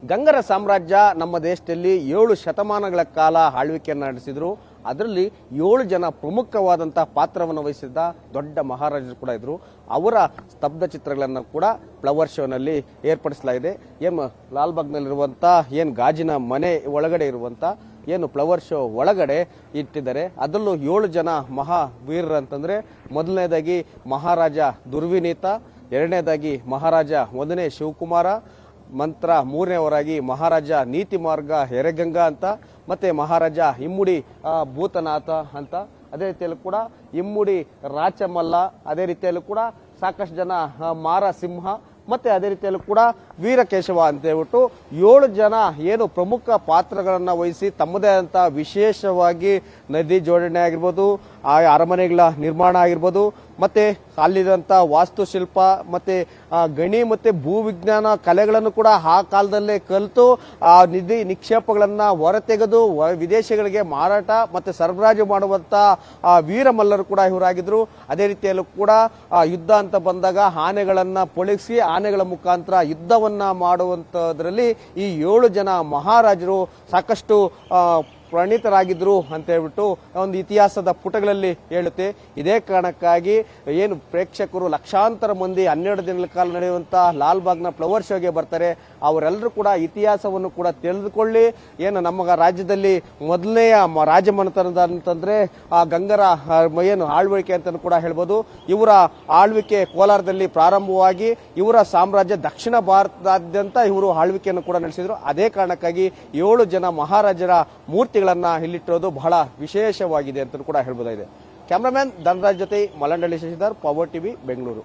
ಗಂಗರ ಸಾಮ್ರಾಜ್ಯ ನಮ್ಮ ದೇಶದಲ್ಲಿ 7 ಶತಮಾನಗಳ ಕಾಲ ಆಳ್ವಿಕೆಯನ್ನು ನಡೆಸಿದ್ರು. ಅದರಲ್ಲಿ 7 ಜನ ಪ್ರಮುಖವಾದಂತಹ ಪಾತ್ರವನ್ನು ವಹಿಸಿದ್ದ ದೊಡ್ಡ ಮಹಾರಾಜರು ಕೂಡ ಇದ್ರು. ಅವರ ಸ್ತಬ್ಧ ಚಿತ್ರಗಳನ್ನು ಕೂಡ ಫ್ಲವರ್ ಶೋನಲ್ಲಿ ಏರ್ಪಡಿಸಲಾಗಿದೆ. ಏನು ಲಾಲ್ಬಾಗ್ನಲ್ಲಿರುವಂಥ ಏನು ಗಾಜಿನ ಮನೆ ಒಳಗಡೆ ಇರುವಂಥ ಏನು ಫ್ಲವರ್ ಶೋ ಒಳಗಡೆ ಇಟ್ಟಿದ್ದಾರೆ. ಅದರಲ್ಲೂ 7 ಜನ ಮಹಾವೀರರು ಅಂತಂದ್ರೆ ಮೊದಲನೇದಾಗಿ ಮಹಾರಾಜ ದುರ್ವಿನೀತ, ಎರಡನೇದಾಗಿ ಮಹಾರಾಜ 1ನೇ ಶಿವಕುಮಾರ, ಮಂತ್ರ 3ನೇವರಾಗಿ ಮಹಾರಾಜ ನೀತಿ ಮಾರ್ಗ ಹೆರೆಗಂಗಾ ಅಂತ, ಮತ್ತೆ ಮಹಾರಾಜ ಇಮ್ಮುಡಿ ಭೂತನಾಥ ಅಂತ, ಅದೇ ರೀತಿಯಲ್ಲೂ ಕೂಡ ಇಮ್ಮುಡಿ ರಾಚಮಲ್ಲ, ಅದೇ ರೀತಿಯಲ್ಲೂ ಕೂಡ ಸಾಕಷ್ಟು ಜನ ಮಾರಸಿಂಹ, ಮತ್ತೆ ಅದೇ ರೀತಿಯಲ್ಲೂ ಕೂಡ ವೀರಕೇಶವ ಅಂತ ಹೇಳ್ಬಿಟ್ಟು 7 ಜನ ಏನು ಪ್ರಮುಖ ಪಾತ್ರಗಳನ್ನು ವಹಿಸಿ ತಮ್ಮದೇ ಆದಂಥ ವಿಶೇಷವಾಗಿ ನದಿ ಜೋಡಣೆ ಆಗಿರ್ಬೋದು, ಆ ಅರಮನೆಗಳ ನಿರ್ಮಾಣ ಆಗಿರ್ಬೋದು, ಮತ್ತೆ ಅಲ್ಲಿರುವಂಥ ವಾಸ್ತುಶಿಲ್ಪ ಮತ್ತೆ ಗಣಿ ಮತ್ತೆ ಭೂವಿಜ್ಞಾನ ಕಲೆಗಳನ್ನು ಕೂಡ ಆ ಕಾಲದಲ್ಲೇ ಕಲಿತು ಆ ನಿಧಿ ನಿಕ್ಷೇಪಗಳನ್ನ ಹೊರತೆಗೆದು ವಿದೇಶಗಳಿಗೆ ಮಾರಾಟ ಮತ್ತೆ ಸರಬರಾಜು ಮಾಡುವಂತ ವೀರಮಲ್ಲರು ಕೂಡ ಇವರಾಗಿದ್ರು. ಅದೇ ರೀತಿಯಲ್ಲೂ ಕೂಡ ಯುದ್ಧ ಅಂತ ಬಂದಾಗ ಆನೆಗಳನ್ನ ಪೊಳಿಸಿ ಆನೆಗಳ ಮುಖಾಂತರ ಯುದ್ಧವನ್ನ ಮಾಡುವಂತದ್ರಲ್ಲಿ ಈ 7 ಜನ ಮಹಾರಾಜರು ಸಾಕಷ್ಟು ಪ್ರಣೀತರಾಗಿದ್ರು ಅಂತ ಹೇಳ್ಬಿಟ್ಟು ಒಂದು ಇತಿಹಾಸದ ಪುಟಗಳಲ್ಲಿ ಹೇಳುತ್ತೆ. ಇದೇ ಕಾರಣಕ್ಕಾಗಿ ಏನು ಪ್ರೇಕ್ಷಕರು ಲಕ್ಷಾಂತರ ಮಂದಿ 12 ದಿನಗಳ ಕಾಲ ನಡೆಯುವಂತಹ ಲಾಲ್ಬಾಗ್ನ ಫ್ಲವರ್ ಶೋಗೆ ಬರ್ತಾರೆ. ಅವರೆಲ್ಲರೂ ಕೂಡ ಇತಿಹಾಸವನ್ನು ಕೂಡ ತಿಳಿದುಕೊಳ್ಳಿ. ಏನು ನಮ್ಮ ರಾಜ್ಯದಲ್ಲಿ ಮೊದಲನೆಯ ರಾಜಮನೆತನದ ಅಂತಂದ್ರೆ ಆ ಗಂಗರ ಏನು ಆಳ್ವಿಕೆ ಅಂತ ಕೂಡ ಹೇಳ್ಬೋದು. ಇವರ ಆಳ್ವಿಕೆ ಕೋಲಾರದಲ್ಲಿ ಪ್ರಾರಂಭವಾಗಿ ಇವರ ಸಾಮ್ರಾಜ್ಯ ದಕ್ಷಿಣ ಭಾರತದಾದ್ಯಂತ ಇವರು ಆಳ್ವಿಕೆಯನ್ನು ಕೂಡ ನಡೆಸಿದ್ರು. ಅದೇ ಕಾರಣಕ್ಕಾಗಿ 7 ಜನ ಮಹಾರಾಜರ ಮೂರ್ತಿಗಳನ್ನ ಇಲ್ಲಿಟ್ಟಿರೋದು ಬಹಳ ವಿಶೇಷವಾಗಿದೆ ಅಂತ ಕೂಡ ಹೇಳ್ಬೋದಾಗಿದೆ. ಕ್ಯಾಮರಾಮನ್ ಧನರಾಜ್ ಜೊತೆ ಮಲ್ಲಂಡಳ್ಳಿ ಶಶಿಧರ್, ಪವರ್ ಟಿವಿ, ಬೆಂಗಳೂರು.